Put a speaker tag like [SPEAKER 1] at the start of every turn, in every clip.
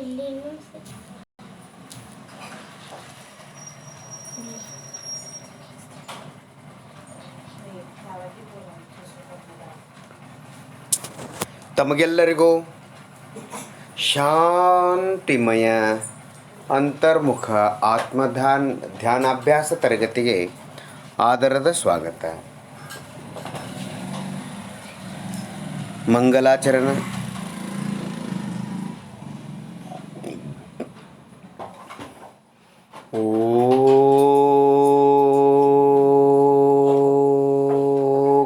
[SPEAKER 1] ಇಲ್ಲಿನೂ
[SPEAKER 2] ತಮಗೆಲ್ಲರಿಗೂ ಶಾಂತಿಮಯ ಅಂತರ್ಮುಖ ಧ್ಯಾನಾಭ್ಯಾಸ ತರಗತಿಗೆ ಆದರದ ಸ್ವಾಗತ. ಮಂಗಲಾಚರಣ.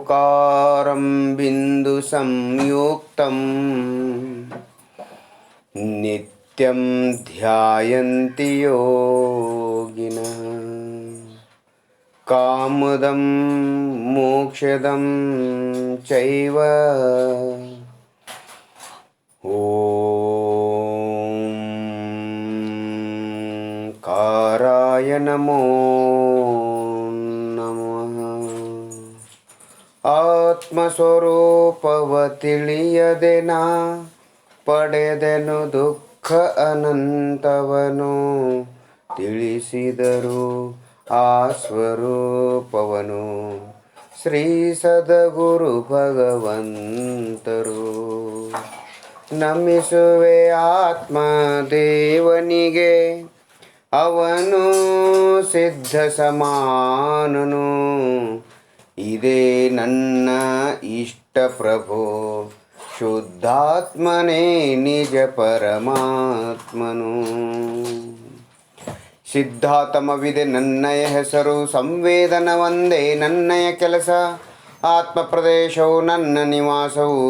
[SPEAKER 2] ಓಂಕಾರಂ ಬಿಂದು ಸಂಯುಕ್ತಂ ನಿತ್ಯಂ ಧ್ಯಾಯಂತಿ ಯೋಗಿನಃ ಕಾಮದಂ ಮೋಕ್ಷದಂ ಚೈವ ಕಾರಾಯ ನಮೋ ನಮಃ. ಆತ್ಮಸ್ವರೂಪವ ತಿಳಿಯದೆ ನಾ ಪಡೆದೆನು ದುಃಖ ಅನಂತವನು, ತಿಳಿಸಿದರು ಆ ಸ್ವರೂಪವನು ಶ್ರೀ ಸದ್ಗುರು ಭಗವಂತರು. ನಮಿಸುವೆ ಆತ್ಮ ದೇವನಿಗೆ, ಅವನು ಸಿದ್ಧ ಸಮಾನನು. ಇದೇ ನನ್ನ ಇಷ್ಟ ಪ್ರಭು, ಶುದ್ಧಾತ್ಮನೇ ನಿಜ ಪರಮಾತ್ಮನು. ಸಿದ್ಧಾತಮವಿದೆ ನನ್ನಯ ಹೆಸರು, ಸಂವೇದನ ಒಂದೇ ನನ್ನಯ ಕೆಲಸ. ಆತ್ಮ ಪ್ರದೇಶವು ನನ್ನ ನಿವಾಸವು,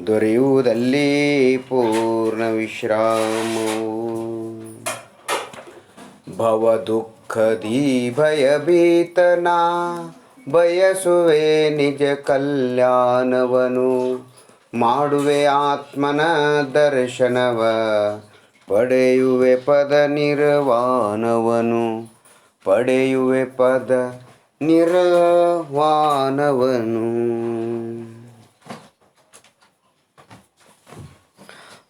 [SPEAKER 2] ದೊರೆಯುವುದಲ್ಲಿ ಪೂರ್ಣ ವಿಶ್ರಾಮವು. ಭವ ದುಃಖದಿ ಭಯಭೀತನಾ ಬಯಸುವೆ ನಿಜ ಕಲ್ಯಾಣವನು. ಮಾಡುವೆ ಆತ್ಮನ ದರ್ಶನವ, ಪಡೆಯುವೆ ಪದ ನಿರ್ವಾಣವನು. ಪಡೆಯುವೆ ಪದ ನಿರ್ವಾಣವನು.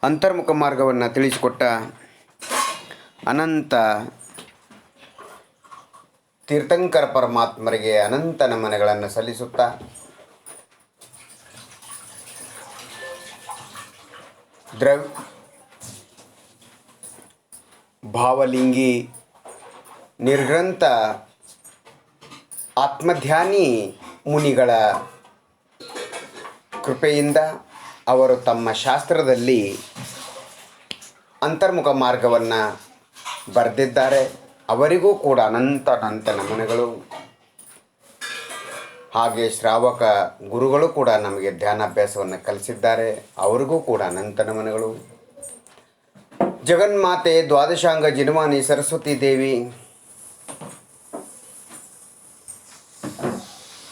[SPEAKER 2] ಅಂತರ್ಮುಖ ಮಾರ್ಗವನ್ನು ತಿಳಿಸಿಕೊಟ್ಟ ಅನಂತ ತೀರ್ಥಂಕರ ಪರಮಾತ್ಮರಿಗೆ ಅನಂತ ನಮನಗಳನ್ನು ಸಲ್ಲಿಸುತ್ತಾ, ಭಾವಲಿಂಗಿ ನಿರ್ಗ್ರಂಥ ಆತ್ಮಧ್ಯಾನಿ ಮುನಿಗಳ ಕೃಪೆಯಿಂದ ಅವರು ತಮ್ಮ ಶಾಸ್ತ್ರದಲ್ಲಿ ಅಂತರ್ಮುಖ ಮಾರ್ಗವನ್ನು ಬರೆದಿದ್ದಾರೆ. ಅವರಿಗೂ ಕೂಡ ಅನಂತ ನಮನಗಳು. ಹಾಗೆ ಶ್ರಾವಕ ಗುರುಗಳು ಕೂಡ ನಮಗೆ ಧ್ಯಾನಾಭ್ಯಾಸವನ್ನು ಕಲಿಸಿದ್ದಾರೆ. ಅವರಿಗೂ ಕೂಡ ಅನಂತ ನಮನಗಳು. ಜಗನ್ಮಾತೆ ದ್ವಾದಶಾಂಗ ಜಿನವಾನಿ ಸರಸ್ವತಿ ದೇವಿ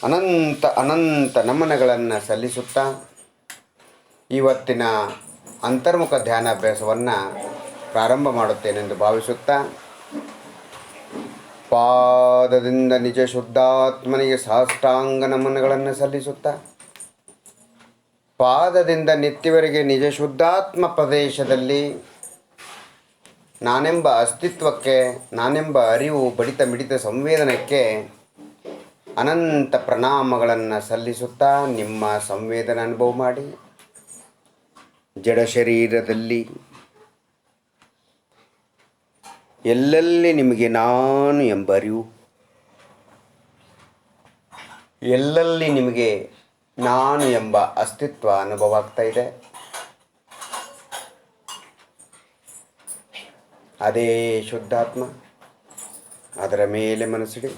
[SPEAKER 2] ಅನಂತ ಅನಂತ ನಮನಗಳನ್ನು ಸಲ್ಲಿಸುತ್ತಾ ಇವತ್ತಿನ ಅಂತರ್ಮುಖ ಧ್ಯಾನಾಭ್ಯಾಸವನ್ನು ಪ್ರಾರಂಭ ಮಾಡುತ್ತೇನೆಂದು ಭಾವಿಸುತ್ತಾ, ಪಾದದಿಂದ ನಿಜ ಶುದ್ಧಾತ್ಮನಿಗೆ ಸಾಷ್ಟಾಂಗ ನಮನಗಳನ್ನು ಸಲ್ಲಿಸುತ್ತಾ, ಪಾದದಿಂದ ನೆತ್ತಿವರೆಗೆ ನಿಜ ಶುದ್ಧಾತ್ಮ ಪ್ರದೇಶದಲ್ಲಿ ನಾನೆಂಬ ಅಸ್ತಿತ್ವಕ್ಕೆ, ನಾನೆಂಬ ಅರಿವು ಬಡಿತ ಮಿಡಿತ ಸಂವೇದನಕ್ಕೆ ಅನಂತ ಪ್ರಣಾಮಗಳನ್ನು ಸಲ್ಲಿಸುತ್ತಾ ನಿಮ್ಮ ಸಂವೇದನ ಅನುಭವ ಮಾಡಿ. ಜಡ ಶರೀರದಲ್ಲಿ ಎಲ್ಲೆಲ್ಲಿ ನಿಮಗೆ ನಾನು ಎಂಬ ಅರಿವು, ಎಲ್ಲೆಲ್ಲಿ ನಿಮಗೆ ನಾನು ಎಂಬ ಅಸ್ತಿತ್ವ ಅನುಭವ ಆಗ್ತಾ ಇದೆ, ಅದೇ ಶುದ್ಧಾತ್ಮ. ಅದರ ಮೇಲೆ ಮನಸ್ಸಿಡಿ.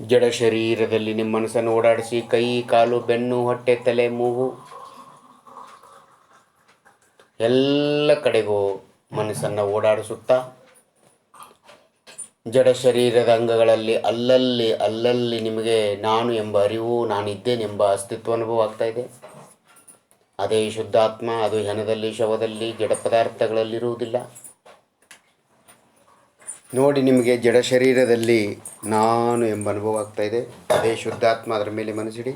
[SPEAKER 2] ಜಡ ಶರೀರದಲ್ಲಿ ನಿಮ್ಮ ಮನಸ್ಸನ್ನು ಓಡಾಡಿಸಿ ಕೈ, ಕಾಲು, ಬೆನ್ನು, ಹೊಟ್ಟೆ, ತಲೆ, ಮೂಗು ಎಲ್ಲ ಕಡೆಗೂ ಮನಸ್ಸನ್ನು ಓಡಾಡಿಸುತ್ತಾ ಜಡ ಶರೀರದ ಅಂಗಗಳಲ್ಲಿ ಅಲ್ಲಲ್ಲಿ ನಿಮಗೆ ನಾನು ಎಂಬ ಅರಿವು, ನಾನಿದ್ದೇನೆಂಬ ಅಸ್ತಿತ್ವ ಅನುಭವ ಆಗ್ತಾ ಇದೆ. ಅದೇ ಶುದ್ಧಾತ್ಮ. ಅದು ಹೆಣದಲ್ಲಿ, ಶವದಲ್ಲಿ, ಜಡ ಪದಾರ್ಥಗಳಲ್ಲಿರುವುದಿಲ್ಲ. ನೋಡಿ, ನಿಮಗೆ ಜಡ ಶರೀರದಲ್ಲಿ ನಾನು ಎಂಬ ಅನುಭವ ಆಗ್ತಾ ಇದೆ. ಅದೇ ಶುದ್ಧಾತ್ಮ. ಅದರ ಮೇಲೆ ಮನಸ್ಸಿಡಿ.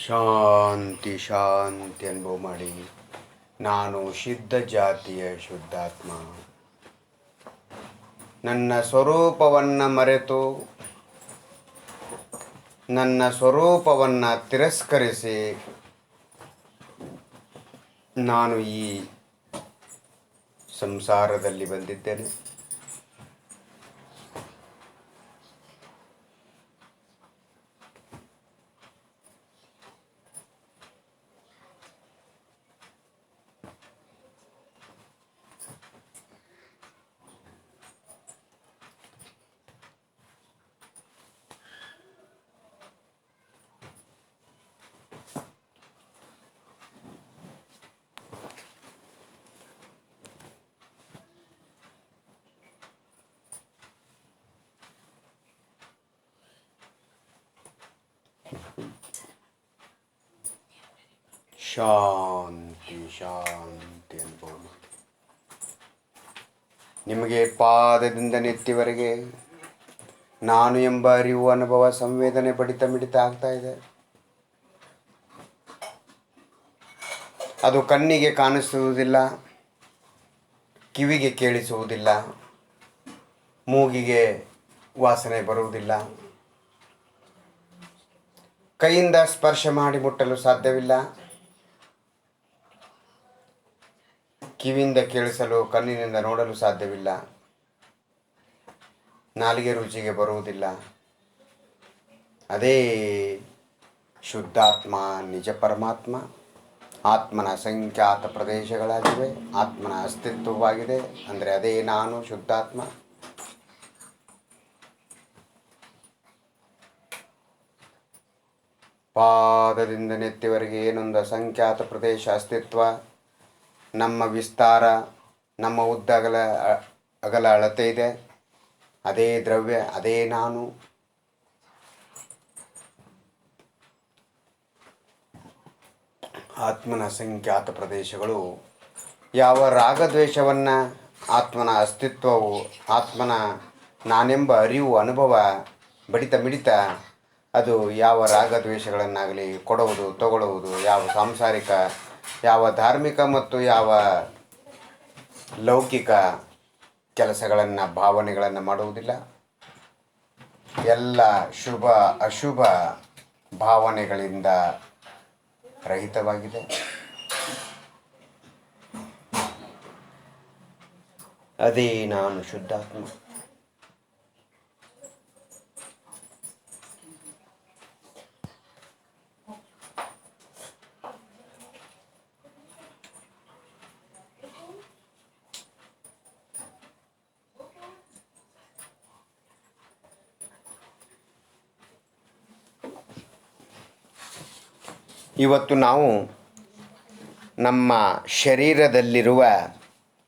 [SPEAKER 2] ಶಾಂತಿ ಶಾಂತಿ ಅನುಭವ ಮಾಡಿ. ನಾನು ಶುದ್ಧ ಜಾತಿಯ ಶುದ್ಧಾತ್ಮ. ನನ್ನ ಸ್ವರೂಪವನ್ನು ಮರೆತು, ನನ್ನ ಸ್ವರೂಪವನ್ನು ತಿರಸ್ಕರಿಸಿ ನಾನು ಈ ಸಂಸಾರದಲ್ಲಿ ಬಂದಿದ್ದೇನೆ. ಶಾಂತಿ ಶಾಂತಿ ಅನುಭವ. ನಿಮಗೆ ಪಾದದಿಂದ ನೆತ್ತಿವರೆಗೆ ನಾನು ಎಂಬ ಅರಿವು, ಅನುಭವ, ಸಂವೇದನೆ ಬಡಿತ ಮಿಡಿತ ಆಗ್ತಾ ಇದೆ. ಅದು ಕಣ್ಣಿಗೆ ಕಾಣಿಸುವುದಿಲ್ಲ, ಕಿವಿಗೆ ಕೇಳಿಸುವುದಿಲ್ಲ, ಮೂಗಿಗೆ ವಾಸನೆ ಬರುವುದಿಲ್ಲ, ಕೈಯಿಂದ ಸ್ಪರ್ಶ ಮಾಡಿ ಮುಟ್ಟಲು ಸಾಧ್ಯವಿಲ್ಲ, ಕಿವಿಯಿಂದ ಕೇಳಿಸಲು, ಕಣ್ಣಿನಿಂದ ನೋಡಲು ಸಾಧ್ಯವಿಲ್ಲ, ನಾಲಿಗೆ ರುಚಿಗೆ ಬರುವುದಿಲ್ಲ. ಅದೇ ಶುದ್ಧಾತ್ಮ, ನಿಜ ಪರಮಾತ್ಮ. ಆತ್ಮನ ಅಸಂಖ್ಯಾತ ಪ್ರದೇಶಗಳಾಗಿವೆ. ಆತ್ಮನ ಅಸ್ತಿತ್ವವಾಗಿದೆ. ಅಂದರೆ ಅದೇ ನಾನು ಶುದ್ಧಾತ್ಮ. ಪಾದದಿಂದ ನೆತ್ತಿವರೆಗೆ ಏನೊಂದು ಅಸಂಖ್ಯಾತ ಪ್ರದೇಶ ಅಸ್ತಿತ್ವ. ನಮ್ಮ ವಿಸ್ತಾರ, ನಮ್ಮ ಉದ್ದ ಅಗಲ ಅಳತೆ ಇದೆ. ಅದೇ ದ್ರವ್ಯ, ಅದೇ ನಾನು. ಆತ್ಮನ ಅಸಂಖ್ಯಾತ ಪ್ರದೇಶಗಳು. ಯಾವ ರಾಗದ್ವೇಷವನ್ನು, ಆತ್ಮನ ಅಸ್ತಿತ್ವವು, ಆತ್ಮನ ನಾನೆಂಬ ಅರಿವು, ಅನುಭವ ಬಡಿತ ಮಿಡಿತ, ಅದು ಯಾವ ರಾಗದ್ವೇಷಗಳನ್ನಾಗಲಿ ಕೊಡುವುದು, ತಗೊಳ್ಳುವುದು, ಯಾವ ಸಾಂಸಾರಿಕ, ಯಾವ ಧಾರ್ಮಿಕ ಮತ್ತು ಯಾವ ಲೌಕಿಕ ಕೆಲಸಗಳನ್ನು, ಭಾವನೆಗಳನ್ನು ಮಾಡುವುದಿಲ್ಲ. ಎಲ್ಲ ಶುಭ ಅಶುಭ ಭಾವನೆಗಳಿಂದ ರಹಿತವಾಗಿದೆ. ಅದೇ ನಾನು ಶುದ್ಧಾತ್ಮ. ಇವತ್ತು ನಾವು ನಮ್ಮ ಶರೀರದಲ್ಲಿರುವ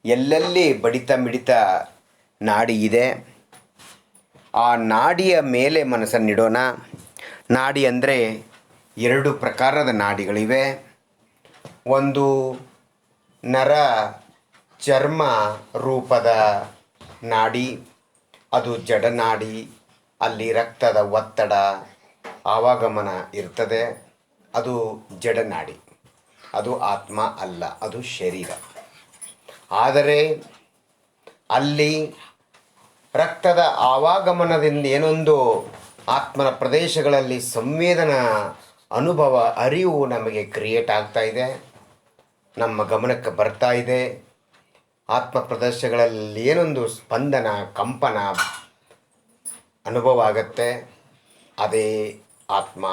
[SPEAKER 2] ಎಲ್ಲೆಲ್ಲಿ ಬಡಿತ ಮಿಡಿತ ನಾಡಿ ಇದೆ, ಆ ನಾಡಿಯ ಮೇಲೆ ಮನಸ್ಸನ್ನಿಡೋಣ. ನಾಡಿ ಅಂದರೆ 2 ಪ್ರಕಾರದ ನಾಡಿಗಳಿವೆ. ಒಂದು ನರ ಚರ್ಮ ರೂಪದ ನಾಡಿ, ಅದು ಜಡನಾಡಿ. ಅಲ್ಲಿ ರಕ್ತದ ಒತ್ತಡ ಆವಾಗಮನ ಇರ್ತದೆ. ಅದು ಜಡನಾಡಿ, ಅದು ಆತ್ಮ ಅಲ್ಲ, ಅದು ಶರೀರ. ಆದರೆ ಅಲ್ಲಿ ರಕ್ತದ ಆವಾಗಮನದಿಂದ ಏನೊಂದು ಆತ್ಮನ ಪ್ರದೇಶಗಳಲ್ಲಿ ಸಂವೇದನಾ ಅನುಭವ ಅರಿವು ನಮಗೆ ಕ್ರಿಯೇಟ್ ಆಗ್ತಾ ಇದೆ, ನಮ್ಮ ಗಮನಕ್ಕೆ ಬರ್ತಾ ಇದೆ. ಆತ್ಮ ಪ್ರದೇಶಗಳಲ್ಲಿ ಏನೊಂದು ಸ್ಪಂದನ ಕಂಪನ ಅನುಭವ ಆಗತ್ತೆ, ಅದೇ ಆತ್ಮ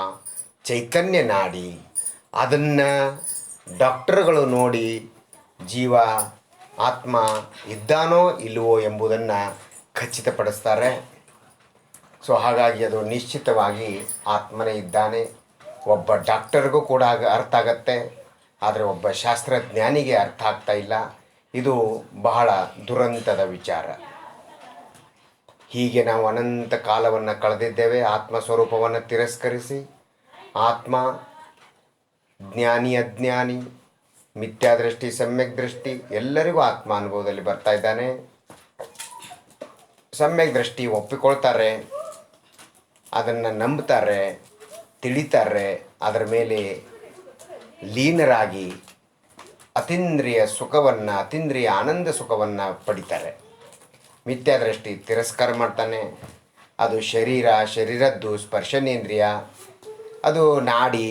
[SPEAKER 2] ಚೈತನ್ಯ ನಾಡಿ. ಅದನ್ನು ಡಾಕ್ಟರ್ಗಳು ನೋಡಿ ಜೀವ ಆತ್ಮ ಇದ್ದಾನೋ ಇಲ್ಲವೋ ಎಂಬುದನ್ನು ಖಚಿತಪಡಿಸ್ತಾರೆ. ಸೊ ಹಾಗಾಗಿ ಅದು ನಿಶ್ಚಿತವಾಗಿ ಆತ್ಮನೇ ಇದ್ದಾನೆ. ಒಬ್ಬ ಡಾಕ್ಟರ್ಗೂ ಕೂಡ ಅರ್ಥ ಆಗತ್ತೆ, ಆದರೆ ಒಬ್ಬ ಶಾಸ್ತ್ರಜ್ಞಾನಿಗೆ ಅರ್ಥ ಆಗ್ತಾ ಇಲ್ಲ. ಇದು ಬಹಳ ದುರಂತದ ವಿಚಾರ. ಹೀಗೆ ನಾವು ಅನಂತ ಕಾಲವನ್ನು ಕಳೆದಿದ್ದೇವೆ ಆತ್ಮ ಸ್ವರೂಪವನ್ನು ತಿರಸ್ಕರಿಸಿ. ಆತ್ಮ ಜ್ಞಾನಿ ಅಜ್ಞಾನಿ, ಮಿಥ್ಯಾದೃಷ್ಟಿ ಸಮ್ಯಕ್ ದೃಷ್ಟಿ ಎಲ್ಲರಿಗೂ ಆತ್ಮ ಅನುಭವದಲ್ಲಿ ಬರ್ತಾ ಇದ್ದಾನೆ. ಸಮ್ಯಕ್ ದೃಷ್ಟಿ ಒಪ್ಪಿಕೊಳ್ತಾರೆ, ಅದನ್ನು ನಂಬ್ತಾರೆ, ತಿಳಿತಾರೆ, ಅದರ ಮೇಲೆ ಲೀನರಾಗಿ ಅತೀಂದ್ರಿಯ ಸುಖವನ್ನು, ಅತೀಂದ್ರಿಯ ಆನಂದ ಸುಖವನ್ನು ಪಡಿತಾರೆ. ಮಿಥ್ಯಾದೃಷ್ಟಿ ತಿರಸ್ಕಾರ ಮಾಡ್ತಾನೆ. ಅದು ಶರೀರದ್ದು ಸ್ಪರ್ಶನೇಂದ್ರಿಯ, ಅದು ನಾಡಿ,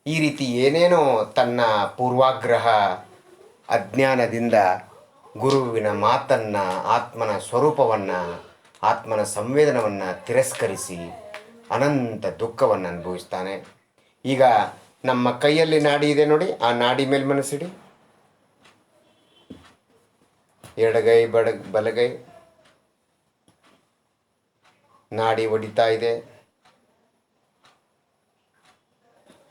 [SPEAKER 2] ಈ ರೀತಿ ಏನೇನೋ ತನ್ನ ಪೂರ್ವಾಗ್ರಹ ಅಜ್ಞಾನದಿಂದ ಗುರುವಿನ ಮಾತನ್ನು, ಆತ್ಮನ ಸ್ವರೂಪವನ್ನು, ಆತ್ಮನ ಸಂವೇದನವನ್ನು ತಿರಸ್ಕರಿಸಿ ಅನಂತ ದುಃಖವನ್ನು ಅನುಭವಿಸ್ತಾನೆ. ಈಗ ನಮ್ಮ ಕೈಯಲ್ಲಿ ನಾಡಿ ಇದೆ ನೋಡಿ, ಆ ನಾಡಿ ಮೇಲೆ ಮನಸ್ಸಿಡಿ. ಎಡಗೈ ಬಲಗೈ ನಾಡಿ ಹೊಡಿತಾ ಇದೆ.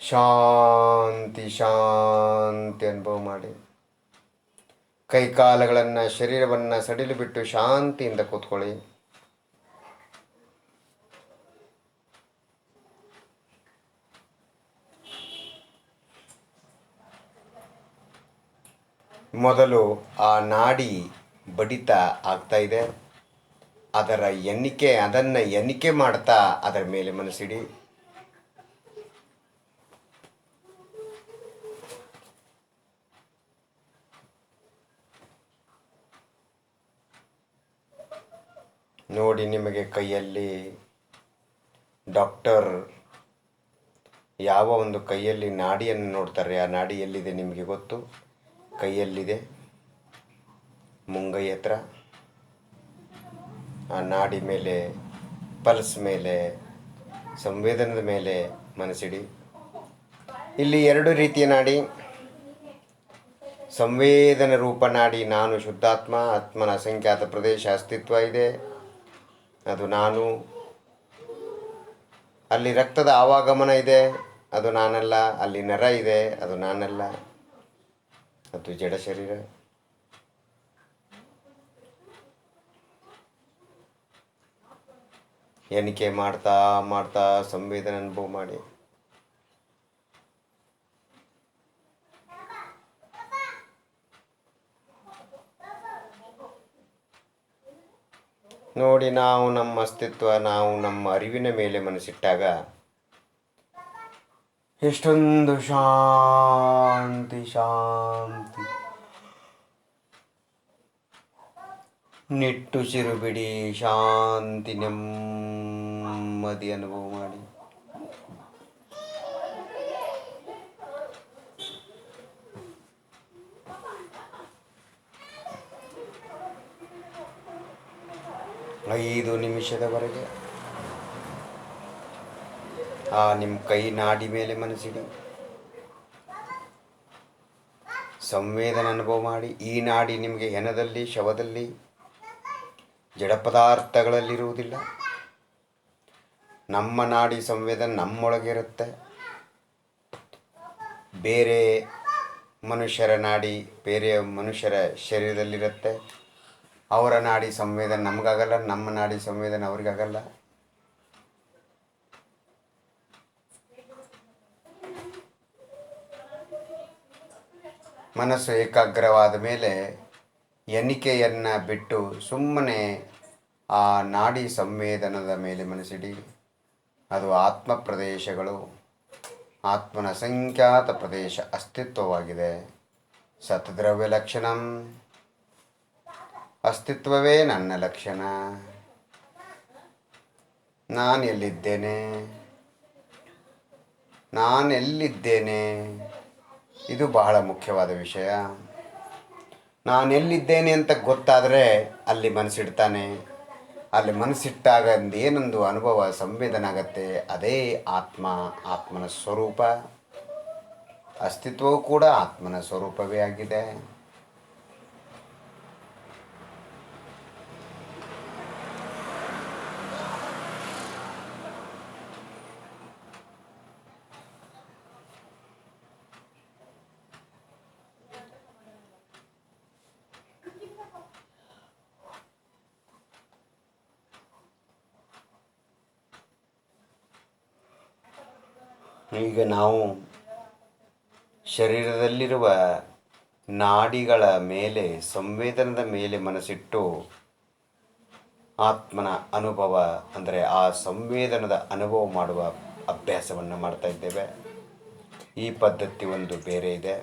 [SPEAKER 2] ಶಾಂತಿ ಶಾಂತಿ ಅನುಭವ ಮಾಡಿ. ಕೈಕಾಲುಗಳನ್ನು, ಶರೀರವನ್ನು ಸಡಿಲು ಬಿಟ್ಟು ಶಾಂತಿಯಿಂದ ಕೂತ್ಕೊಳ್ಳಿ. ಮೊದಲು ಆ ನಾಡಿ ಬಡಿತ ಆಗ್ತಾ ಇದೆ, ಅದನ್ನು ಎಣಿಕೆ ಮಾಡ್ತಾ ಅದರ ಮೇಲೆ ಮನಸ್ಸಿಡಿ. ನೋಡಿ, ನಿಮಗೆ ಕೈಯಲ್ಲಿ ಡಾಕ್ಟರ್ ಯಾವ ಒಂದು ಕೈಯಲ್ಲಿ ನಾಡಿಯನ್ನು ನೋಡ್ತಾರೆ, ಆ ನಾಡಿ ಎಲ್ಲಿದೆ ನಿಮಗೆ ಗೊತ್ತು? ಕೈಯಲ್ಲಿದೆ, ಮುಂಗೈ ಹತ್ರ. ಆ ನಾಡಿ ಮೇಲೆ, ಪಲ್ಸ್ ಮೇಲೆ, ಸಂವೇದನದ ಮೇಲೆ ಮನಸ್ಸಿಡಿ. ಇಲ್ಲಿ ಎರಡು ರೀತಿಯ ನಾಡಿ. ಸಂವೇದನ ರೂಪ ನಾಡಿ, ನಾನು ಶುದ್ಧಾತ್ಮ, ಆತ್ಮನ ಅಸಂಖ್ಯಾತ ಪ್ರದೇಶ ಅಸ್ತಿತ್ವ ಇದೆ, ಅದು ನಾನು. ಅಲ್ಲಿ ರಕ್ತದ ಆವಾಗಮನ ಇದೆ, ಅದು ನಾನಲ್ಲ. ಅಲ್ಲಿ ನರ ಇದೆ, ಅದು ನಾನಲ್ಲ, ಅದು ಜಡ ಶರೀರ. ಎಣಿಕೆ ಮಾಡ್ತಾ ಮಾಡ್ತಾ ಸಂವೇದನೆ ಅನುಭವ ಮಾಡಿ. ನೋಡಿ, ನಾವು ನಮ್ಮ ಅಸ್ತಿತ್ವ, ನಾವು ನಮ್ಮ ಅರಿವಿನ ಮೇಲೆ ಮನಸ್ಸಿಟ್ಟಾಗ ಎಷ್ಟೊಂದು ಶಾಂತಿ ಶಾಂತಿ. ನಿಟ್ಟುಸಿರು ಬಿಡಿ, ಶಾಂತಿ ನೆಮ್ಮದಿ ಅನುಭವ ಮಾಡಿ. ಐದು ನಿಮಿಷದವರೆಗೆ ನಿಮ್ಮ ಕೈ ನಾಡಿ ಮೇಲೆ ಮನಸ್ಸಿಡಿ. ಸಂವೇದನೆ ಅನುಭವ ಮಾಡಿ. ಈ ನಾಡಿ ನಿಮಗೆ ಹೆಣದಲ್ಲಿ, ಶವದಲ್ಲಿ, ಜಡ ಪದಾರ್ಥಗಳಲ್ಲಿರುವುದಿಲ್ಲ. ನಮ್ಮ ನಾಡಿ ಸಂವೇದನೆ ನಮ್ಮೊಳಗೆ ಇರುತ್ತೆ. ಬೇರೆ ಮನುಷ್ಯರ ನಾಡಿ ಬೇರೆ ಮನುಷ್ಯರ ಶರೀರದಲ್ಲಿರುತ್ತೆ. ಅವರ ನಾಡಿ ಸಂವೇದನೆ ನಮಗಾಗಲ್ಲ, ನಮ್ಮ ನಾಡಿ ಸಂವೇದನೆ ಅವ್ರಿಗಾಗಲ್ಲ. ಮನಸ್ಸು ಏಕಾಗ್ರವಾದ ಮೇಲೆ ಎಣಿಕೆಯನ್ನು ಬಿಟ್ಟು ಸುಮ್ಮನೆ ಆ ನಾಡಿ ಸಂವೇದನದ ಮೇಲೆ ಮನಸ್ಸಿಡಿ. ಅದು ಆತ್ಮ ಪ್ರದೇಶಗಳು, ಆತ್ಮನ ಸಂಖ್ಯಾತ ಪ್ರದೇಶ ಅಸ್ತಿತ್ವವಾಗಿದೆ. ಸತ್ದ್ರವ್ಯ ಲಕ್ಷಣಂ, ಅಸ್ತಿತ್ವವೇ ನನ್ನ ಲಕ್ಷಣ. ನಾನು ಎಲ್ಲಿದ್ದೇನೆ, ನಾನೆಲ್ಲಿದ್ದೇನೆ, ಇದು ಬಹಳ ಮುಖ್ಯವಾದ ವಿಷಯ. ನಾನೆಲ್ಲಿದ್ದೇನೆ ಅಂತ ಗೊತ್ತಾದರೆ ಅಲ್ಲಿ ಮನಸ್ಸಿಡ್ತಾನೆ. ಅಲ್ಲಿ ಮನಸ್ಸಿಟ್ಟಾಗ ಏನೊಂದು ಅನುಭವ ಸಂವೇದನೆ ಆಗತ್ತೆ, ಅದೇ ಆತ್ಮ, ಆತ್ಮನ ಸ್ವರೂಪ. ಅಸ್ತಿತ್ವವು ಕೂಡ ಆತ್ಮನ ಸ್ವರೂಪವೇ ಆಗಿದೆ. ಈಗ ನಾವು ಶರೀರದಲ್ಲಿರುವ ನಾಡಿಗಳ ಮೇಲೆ, ಸಂವೇದನದ ಮೇಲೆ ಮನಸ್ಸಿಟ್ಟು ಆತ್ಮನ ಅನುಭವ ಅಂದರೆ ಆ ಸಂವೇದನದ ಅನುಭವ ಮಾಡುವ ಅಭ್ಯಾಸವನ್ನು ಮಾಡ್ತಾ ಇದ್ದೇವೆ. ಈ ಪದ್ಧತಿ ಒಂದು ಬೇರೆ ಇದೆ.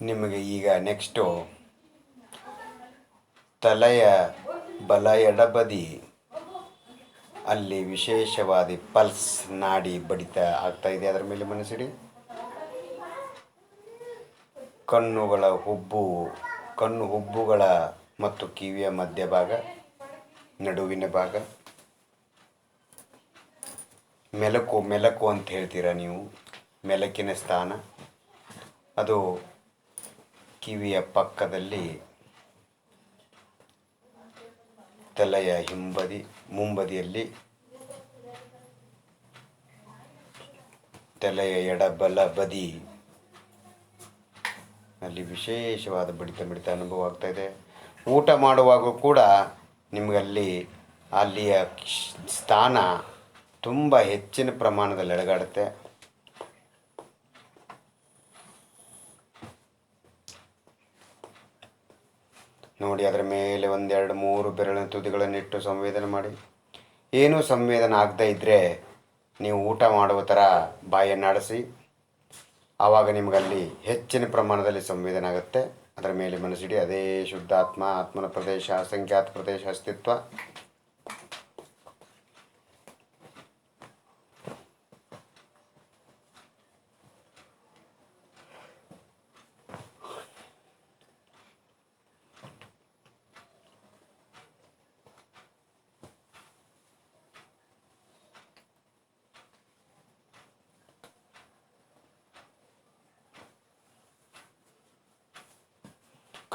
[SPEAKER 2] ನಿಮಗೆ ಈಗ ನೆಕ್ಸ್ಟು ತಲೆಯ ಬಲ ಎಡಬದಿ ಅಲ್ಲಿ ವಿಶೇಷವಾದ ಪಲ್ಸ್ ನಾಡಿ ಬಡಿತ ಆಗ್ತಾ ಇದೆ. ಅದರ ಮೇಲೆ ಮನಸ್ಸಿಡಿ. ಕಣ್ಣುಗಳ ಕಣ್ಣು ಹುಬ್ಬುಗಳ ಮತ್ತು ಕಿವಿಯ ಮಧ್ಯಭಾಗ, ನಡುವಿನ ಭಾಗ, ಮೆಲಕು ಅಂತ ಹೇಳ್ತೀರ ನೀವು, ಮೆಲಕಿನ ಸ್ಥಾನ. ಅದು ಕಿವಿಯ ಪಕ್ಕದಲ್ಲಿ ತಲೆಯ ಮುಂಬದಿಯಲ್ಲಿ ತಲೆಯ ಎಡಬಲ ಬದಿ ಅಲ್ಲಿ ವಿಶೇಷವಾದ ಬಡಿತ ಅನುಭವ ಆಗ್ತಾ ಇದೆ. ಊಟ ಮಾಡುವಾಗ ಕೂಡ ನಿಮಗಲ್ಲಿ ಅಲ್ಲಿಯ ಸ್ಥಾನ ತುಂಬ ಹೆಚ್ಚಿನ ಪ್ರಮಾಣದಲ್ಲಿ ಅಲುಗಾಡುತ್ತೆ. ನೋಡಿ, ಅದರ ಮೇಲೆ 1, 2, 3 ಬೆರಳಿನ ತುದಿಗಳನ್ನಿಟ್ಟು ಸಂವೇದನೆ ಮಾಡಿ. ಏನೂ ಸಂವೇದನೆ ಆಗದೇ ಇದ್ದರೆ ನೀವು ಊಟ ಮಾಡುವ ಥರ ಬಾಯನ್ನಾಡಿಸಿ. ಆವಾಗ ನಿಮಗಲ್ಲಿ ಹೆಚ್ಚಿನ ಪ್ರಮಾಣದಲ್ಲಿ ಸಂವೇದನೆ ಆಗುತ್ತೆ. ಅದರ ಮೇಲೆ ಮನಸ್ಸಿಡಿ. ಅದೇ ಶುದ್ಧಾತ್ಮ, ಆತ್ಮನ ಪ್ರದೇಶ, ಅಸಂಖ್ಯಾತ ಪ್ರದೇಶ, ಅಸ್ತಿತ್ವ.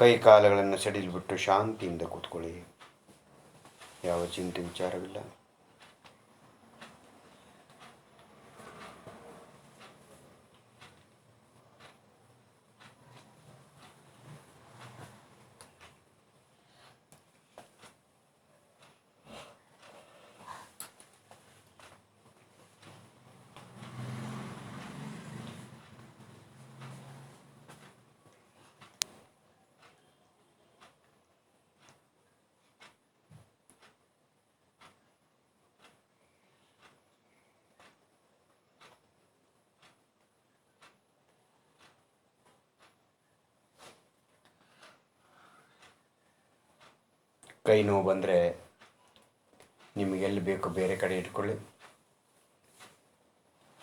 [SPEAKER 2] ಕೈ ಕಾಲುಗಳನ್ನು ಸಡಿಲಿಬಿಟ್ಟು ಶಾಂತಿಯಿಂದ ಕೂತ್ಕೊಳ್ಳಿ. ಯಾವ ಚಿಂತೆ ವಿಚಾರವಿಲ್ಲ. ಕೈ ನೋವು ಬಂದರೆ ನಿಮಗೆಲ್ಲಿ ಬೇಕು ಬೇರೆ ಕಡೆ ಇಟ್ಕೊಳ್ಳಿ.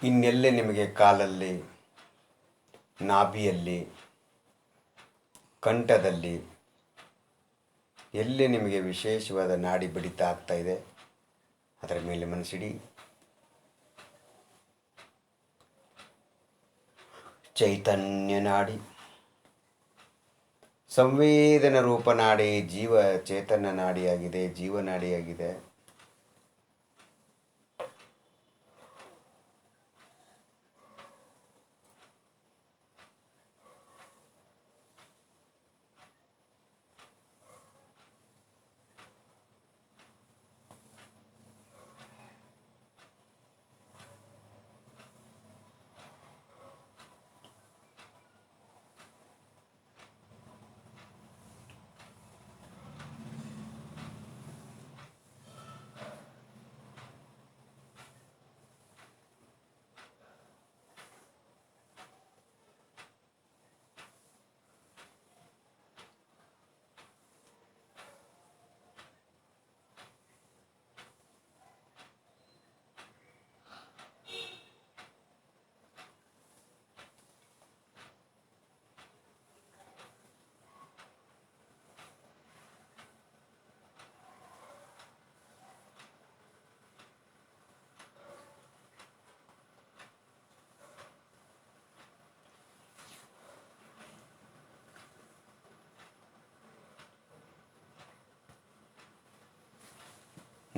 [SPEAKER 2] ಇನ್ನೆಲ್ಲೇ ನಿಮಗೆ ಕಾಲಲ್ಲಿ, ನಾಭಿಯಲ್ಲಿ, ಕಂಠದಲ್ಲಿ ಎಲ್ಲಿ ನಿಮಗೆ ವಿಶೇಷವಾದ ನಾಡಿ ಬಡಿತ ಆಗ್ತಾ ಇದೆ ಅದರ ಮೇಲೆ ಮನಸ್ಸಿಡಿ. ಚೈತನ್ಯ ನಾಡಿ, ಸಂವೇದನ ರೂಪ ನಾಡಿ, ಚೇತನ ನಾಡಿಯಾಗಿದೆ, ಜೀವನಾಡಿಯಾಗಿದೆ.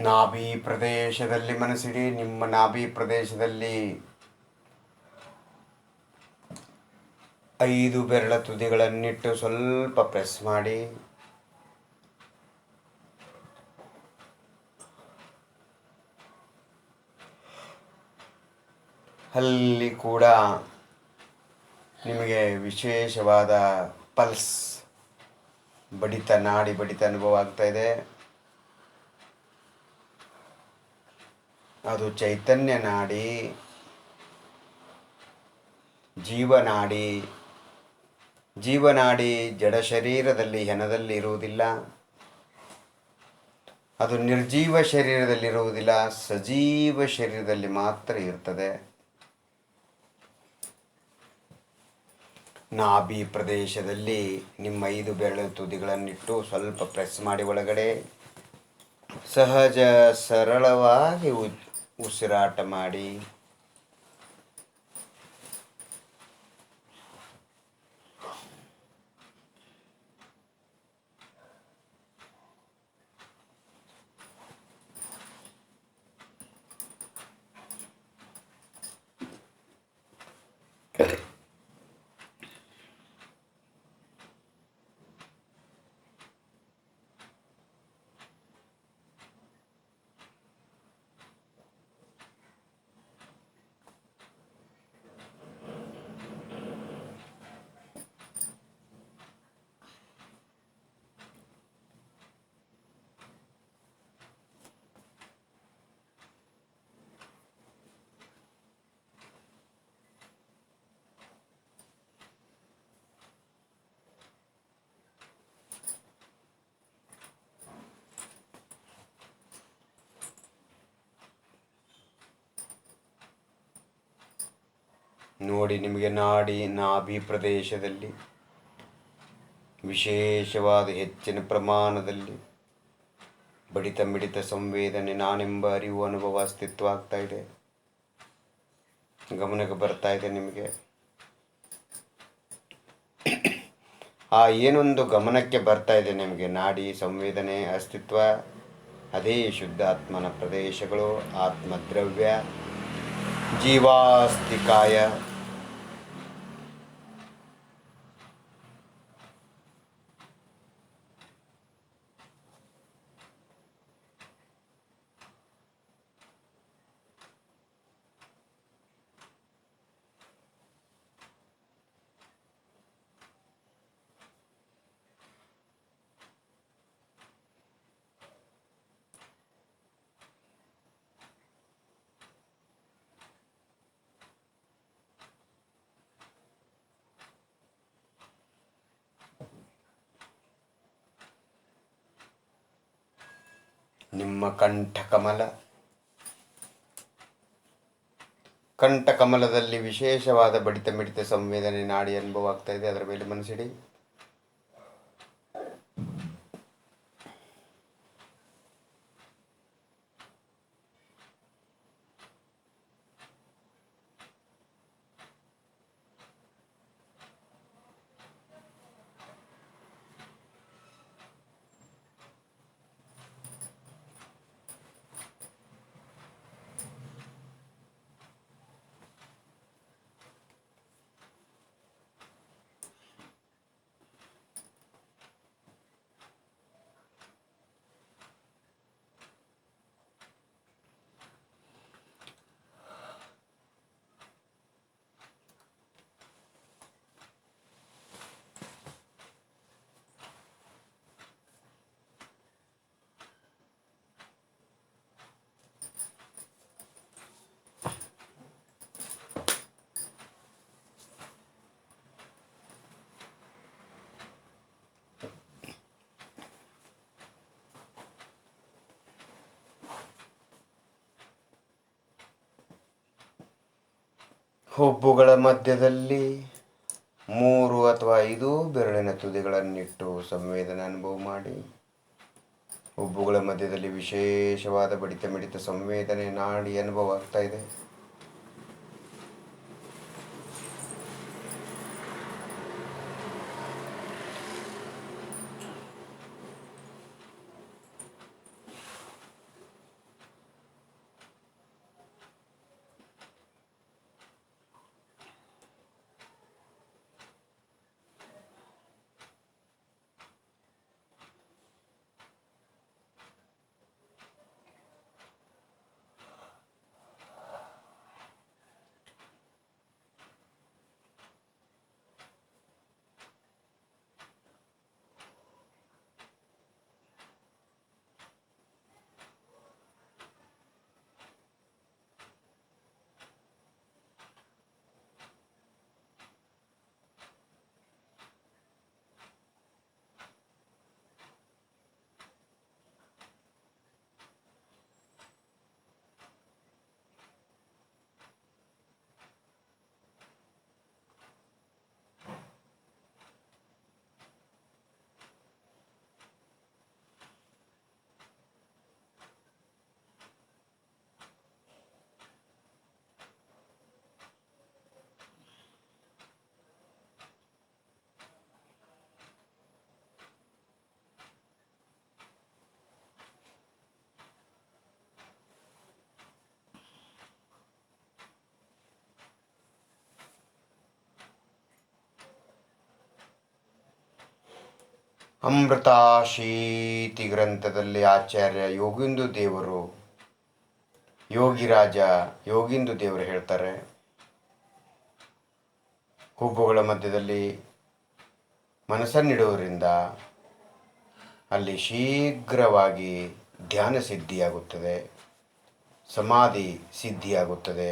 [SPEAKER 2] ನಾಭಿ ಪ್ರದೇಶದಲ್ಲಿ ಮನಸ್ಸಿಡಿ. ನಿಮ್ಮ ನಾಭಿ ಪ್ರದೇಶದಲ್ಲಿ 5 ಬೆರಳ ತುದಿಗಳನ್ನಿಟ್ಟು ಸ್ವಲ್ಪ ಪ್ರೆಸ್ ಮಾಡಿ. ಅಲ್ಲಿ ಕೂಡ ನಿಮಗೆ ವಿಶೇಷವಾದ ಪಲ್ಸ್ ಬಡಿತ, ನಾಡಿ ಬಡಿತ ಅನುಭವ ಆಗ್ತಾ ಇದೆ. ಅದು ಚೈತನ್ಯ ನಾಡಿ, ಜೀವನಾಡಿ. ಜೀವನಾಡಿ ಜಡ ಶರೀರದಲ್ಲಿ, ಹೆಣದಲ್ಲಿ ಇರುವುದಿಲ್ಲ. ಅದು ನಿರ್ಜೀವ ಶರೀರದಲ್ಲಿರುವುದಿಲ್ಲ, ಸಜೀವ ಶರೀರದಲ್ಲಿ ಮಾತ್ರ ಇರ್ತದೆ. ನಾಭಿ ಪ್ರದೇಶದಲ್ಲಿ ನಿಮ್ಮ 5 ಬೆರಳು ತುದಿಗಳನ್ನಿಟ್ಟು ಸ್ವಲ್ಪ ಪ್ರೆಸ್ ಮಾಡಿ. ಒಳಗಡೆ ಸಹಜ ಸರಳವಾಗಿ ಉಸಿರಾಟ ಮಾಡಿ. ನೋಡಿ, ನಿಮಗೆ ನಾಭಿ ಪ್ರದೇಶದಲ್ಲಿ ವಿಶೇಷವಾದ ಹೆಚ್ಚಿನ ಪ್ರಮಾಣದಲ್ಲಿ ಬಡಿತ ಮಿಡಿತ ಸಂವೇದನೆ, ನಾನೆಂಬ ಅರಿವು ಅನುಭವ ಅಸ್ತಿತ್ವ ಆಗ್ತಾ ಇದೆ. ಗಮನಕ್ಕೆ ಬರ್ತಾ ಇದೆ ನಿಮಗೆ. ಏನೊಂದು ಗಮನಕ್ಕೆ ಬರ್ತಾ ಇದೆ ನಿಮಗೆ, ನಾಡಿ ಸಂವೇದನೆ ಅಸ್ತಿತ್ವ, ಅದೇ ಶುದ್ಧ ಆತ್ಮನ ಪ್ರದೇಶಗಳು. ಆತ್ಮದ್ರವ್ಯ, ಜೀವಾಸ್ತಿಕಾಯ. ನಿಮ್ಮ ಕಂಠಕಮಲದಲ್ಲಿ ವಿಶೇಷವಾದ ಬಡಿತ ಮಿಡಿತ ಸಂವೇದನೆ, ನಾಡಿ ಅನುಭವ ಆಗ್ತಾ ಇದೆ. ಅದರ ಮೇಲೆ ಮನಸ್ಸಿಡಿ. ಹುಬ್ಬುಗಳ ಮಧ್ಯದಲ್ಲಿ 3 ಅಥವಾ 5 ಬೆರಳಿನ ತುದಿಗಳನ್ನಿಟ್ಟು ಸಂವೇದನೆ ಅನುಭವ ಮಾಡಿ. ಹುಬ್ಬುಗಳ ಮಧ್ಯದಲ್ಲಿ ವಿಶೇಷವಾದ ಬಡಿತ ಮಿಡಿತ ಸಂವೇದನೆ, ನಾಡಿ ಅನುಭವ ಆಗ್ತಾ ಇದೆ. ಅಮೃತಾಶೀತಿ ಗ್ರಂಥದಲ್ಲಿ ಆಚಾರ್ಯ ಯೋಗಿಂದು ದೇವರು ಯೋಗಿರಾಜ ಯೋಗಿಂದು ದೇವರು ಹೇಳ್ತಾರೆ, ಹುಬ್ಬುಗಳ ಮಧ್ಯದಲ್ಲಿ ಮನಸ್ಸನ್ನಿಡುವುದರಿಂದ ಅಲ್ಲಿ ಶೀಘ್ರವಾಗಿ ಧ್ಯಾನ ಸಿದ್ಧಿಯಾಗುತ್ತದೆ, ಸಮಾಧಿ ಸಿದ್ಧಿಯಾಗುತ್ತದೆ,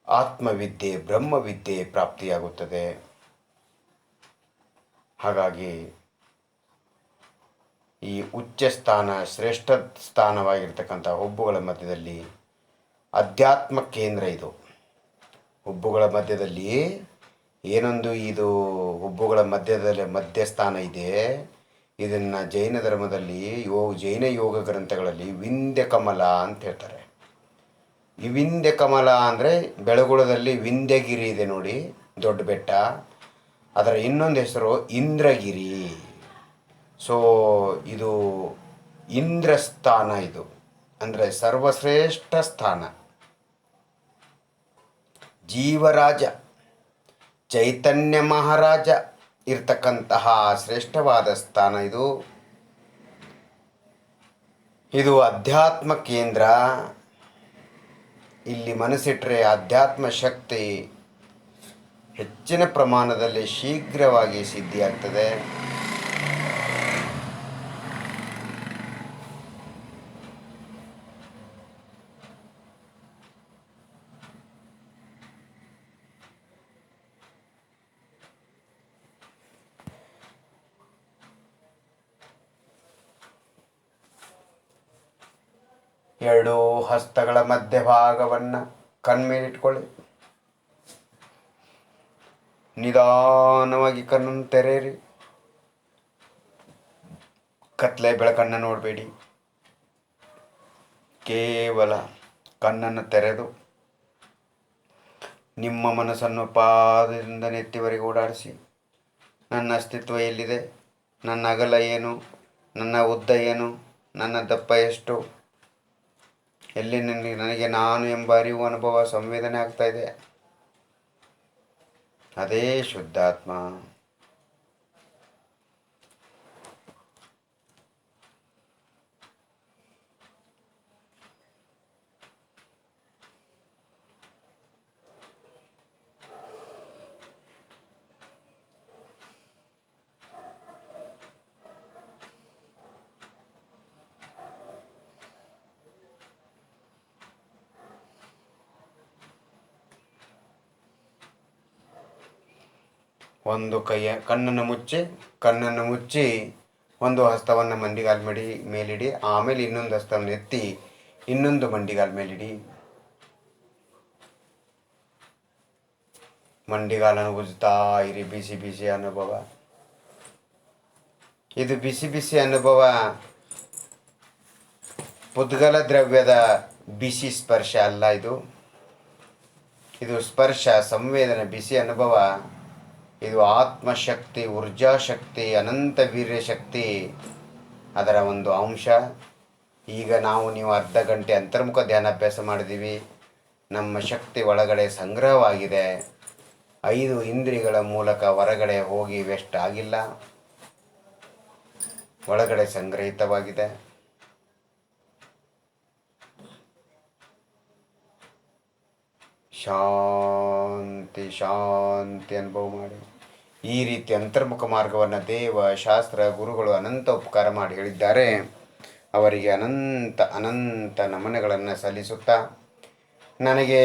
[SPEAKER 2] ಆತ್ಮವಿದ್ಯೆ ಬ್ರಹ್ಮವಿದ್ಯೆ ಪ್ರಾಪ್ತಿಯಾಗುತ್ತದೆ. ಹಾಗಾಗಿ ಈ ಉಚ್ಚ ಸ್ಥಾನ ಶ್ರೇಷ್ಠ ಸ್ಥಾನವಾಗಿರ್ತಕ್ಕಂಥ ಹುಬ್ಬುಗಳ ಮಧ್ಯದಲ್ಲಿ ಅಧ್ಯಾತ್ಮ ಕೇಂದ್ರ ಇದು. ಹುಬ್ಬುಗಳ ಮಧ್ಯದಲ್ಲಿ ಏನೊಂದು ಇದು ಹುಬ್ಬುಗಳ ಮಧ್ಯಸ್ಥಾನ ಇದೆ, ಇದನ್ನು ಜೈನ ಧರ್ಮದಲ್ಲಿ ಜೈನ ಯೋಗ ಗ್ರಂಥಗಳಲ್ಲಿ ವಿಂಧ್ಯ ಕಮಲ ಅಂತ ಹೇಳ್ತಾರೆ. ಈ ವಿಂಧ್ಯ ಕಮಲ ಅಂದರೆ ಬೆಳಗುಳದಲ್ಲಿ ವಿಂಧ್ಯಗಿರಿ ಇದೆ ನೋಡಿ, ದೊಡ್ಡ ಬೆಟ್ಟ, ಅದರ ಇನ್ನೊಂದು ಹೆಸರು ಇಂದ್ರಗಿರಿ. ಸೊ ಇದು ಇಂದ್ರಸ್ಥಾನ, ಇದು ಅಂದರೆ ಸರ್ವಶ್ರೇಷ್ಠ ಸ್ಥಾನ. ಜೀವರಾಜ ಚೈತನ್ಯ ಮಹಾರಾಜ ಇರ್ತಕ್ಕಂತಹ ಶ್ರೇಷ್ಠವಾದ ಸ್ಥಾನ ಇದು. ಇದು ಅಧ್ಯಾತ್ಮ ಕೇಂದ್ರ. ಇಲ್ಲಿ ಮನಸ್ಸಿಟ್ಟರೆ ಅಧ್ಯಾತ್ಮ ಶಕ್ತಿ ಹೆಚ್ಚಿನ ಪ್ರಮಾಣದಲ್ಲಿ ಶೀಘ್ರವಾಗಿ ಸಿದ್ಧಿಯಾಗ್ತದೆ. ಎರಡೂ ಹಸ್ತಗಳ ಮಧ್ಯಭಾಗವನ್ನು ಕಣ್ಮೇಲಿಟ್ಕೊಳ್ಳಿ. ನಿಧಾನವಾಗಿ ಕಣ್ಣನ್ನು ತೆರೆಯಿರಿ. ಕತ್ಲೆ ಬೆಳಕನ್ನು ನೋಡಬೇಡಿ. ಕೇವಲ ಕಣ್ಣನ್ನು ತೆರೆದು ನಿಮ್ಮ ಮನಸ್ಸನ್ನು ಪಾದದಿಂದ ನೆತ್ತಿವರೆಗೆ ಓಡಾಡಿಸಿ, ನನ್ನ ಅಸ್ತಿತ್ವ ಎಲ್ಲಿದೆ, ನನ್ನ ಅಗಲ ಏನು, ನನ್ನ ಉದ್ದ ಏನು, ನನ್ನ ದಪ್ಪ ಎಷ್ಟು, ಎಲ್ಲಿ ನನಗೆ ನಾನು ಎಂಬ ಅರಿವು ಅನುಭವ ಸಂವೇದನೆ ಆಗ್ತಾ ಇದೆ, ಅದೇ ಶುದ್ಧಾತ್ಮ. ಒಂದು ಕಣ್ಣನ್ನು ಮುಚ್ಚಿ ಒಂದು ಹಸ್ತವನ್ನು ಮಂಡಿಗಾಲ ಮೇಲಿಡಿ. ಆಮೇಲೆ ಇನ್ನೊಂದು ಹಸ್ತವನ್ನು ಎತ್ತಿ ಇನ್ನೊಂದು ಮಂಡಿಗಾಲ ಮೇಲಿಡಿ. ಮಂಡಿಗಾಲನ್ನು ಉಜ್ತಾ ಇರಿ. ಬಿಸಿ ಬಿಸಿ ಅನುಭವ. ಇದು ಬಿಸಿ ಬಿಸಿ ಅನುಭವ ಪುದ್ಗಲ ದ್ರವ್ಯದ ಬಿಸಿ ಸ್ಪರ್ಶ ಅಲ್ಲ. ಇದು ಸ್ಪರ್ಶ ಸಂವೇದನೆ, ಬಿಸಿ ಅನುಭವ. ಇದು ಆತ್ಮಶಕ್ತಿ, ಊರ್ಜಾಶಕ್ತಿ, ಅನಂತ ವೀರ್ಯ ಶಕ್ತಿ, ಅದರ ಒಂದು ಅಂಶ. ಈಗ ನೀವು ಅರ್ಧ ಗಂಟೆ ಅಂತರ್ಮುಖ ಧ್ಯಾನಾಭ್ಯಾಸ ಮಾಡಿದ್ದೀವಿ. ನಮ್ಮ ಶಕ್ತಿ ಒಳಗಡೆ ಸಂಗ್ರಹವಾಗಿದೆ. 5 ಇಂದ್ರಿಯಗಳ ಮೂಲಕ ಹೊರಗಡೆ ಹೋಗಿ ವೆಸ್ಟ್ ಆಗಿಲ್ಲ, ಒಳಗಡೆ ಸಂಗ್ರಹಿತವಾಗಿದೆ. ಶಾಂತಿ ಶಾಂತಿ ಅನುಭವ ಮಾಡಿ. ಈ ರೀತಿ ಅಂತರ್ಮುಖ ಮಾರ್ಗವನ್ನು ದೇವ, ಶಾಸ್ತ್ರ, ಗುರುಗಳು ಅನಂತ ಉಪಕಾರ ಮಾಡಿ ಹೇಳಿದ್ದಾರೆ. ಅವರಿಗೆ ಅನಂತ ಅನಂತ ನಮನಗಳನ್ನು ಸಲ್ಲಿಸುತ್ತಾ, ನನಗೆ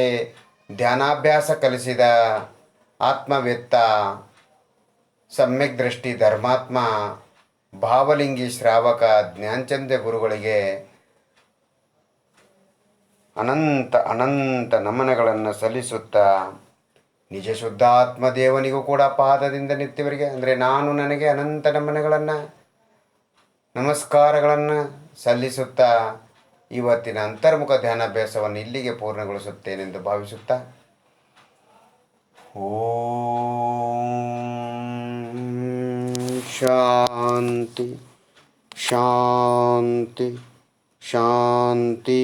[SPEAKER 2] ಧ್ಯಾನಾಭ್ಯಾಸ ಕಲಿಸಿದ ಆತ್ಮವೇತ್ತ, ಸಮ್ಯಕ್ ದೃಷ್ಟಿ ಧರ್ಮಾತ್ಮ, ಭಾವಲಿಂಗಿ ಶ್ರಾವಕ ಜ್ಞಾನಚಂದ್ರ ಗುರುಗಳಿಗೆ ಅನಂತ ಅನಂತ ನಮನಗಳನ್ನು ಸಲ್ಲಿಸುತ್ತಾ, ನಿಜ ಶುದ್ಧಾತ್ಮ ದೇವನಿಗೂ ಕೂಡ ಪಾದದಿಂದ ನೆತ್ತಿವರಿಗೆ ಅಂದರೆ ನಾನು ನನಗೆ ಅನಂತ ನಮನಗಳನ್ನು, ನಮಸ್ಕಾರಗಳನ್ನು ಸಲ್ಲಿಸುತ್ತಾ ಇವತ್ತಿನ ಅಂತರ್ಮುಖ ಧ್ಯಾನಾಭ್ಯಾಸವನ್ನು ಇಲ್ಲಿಗೆ ಪೂರ್ಣಗೊಳಿಸುತ್ತೇನೆಂದು ಭಾವಿಸುತ್ತಾ, ಓಂ ಶಾಂತಿ ಶಾಂತಿ ಶಾಂತಿ.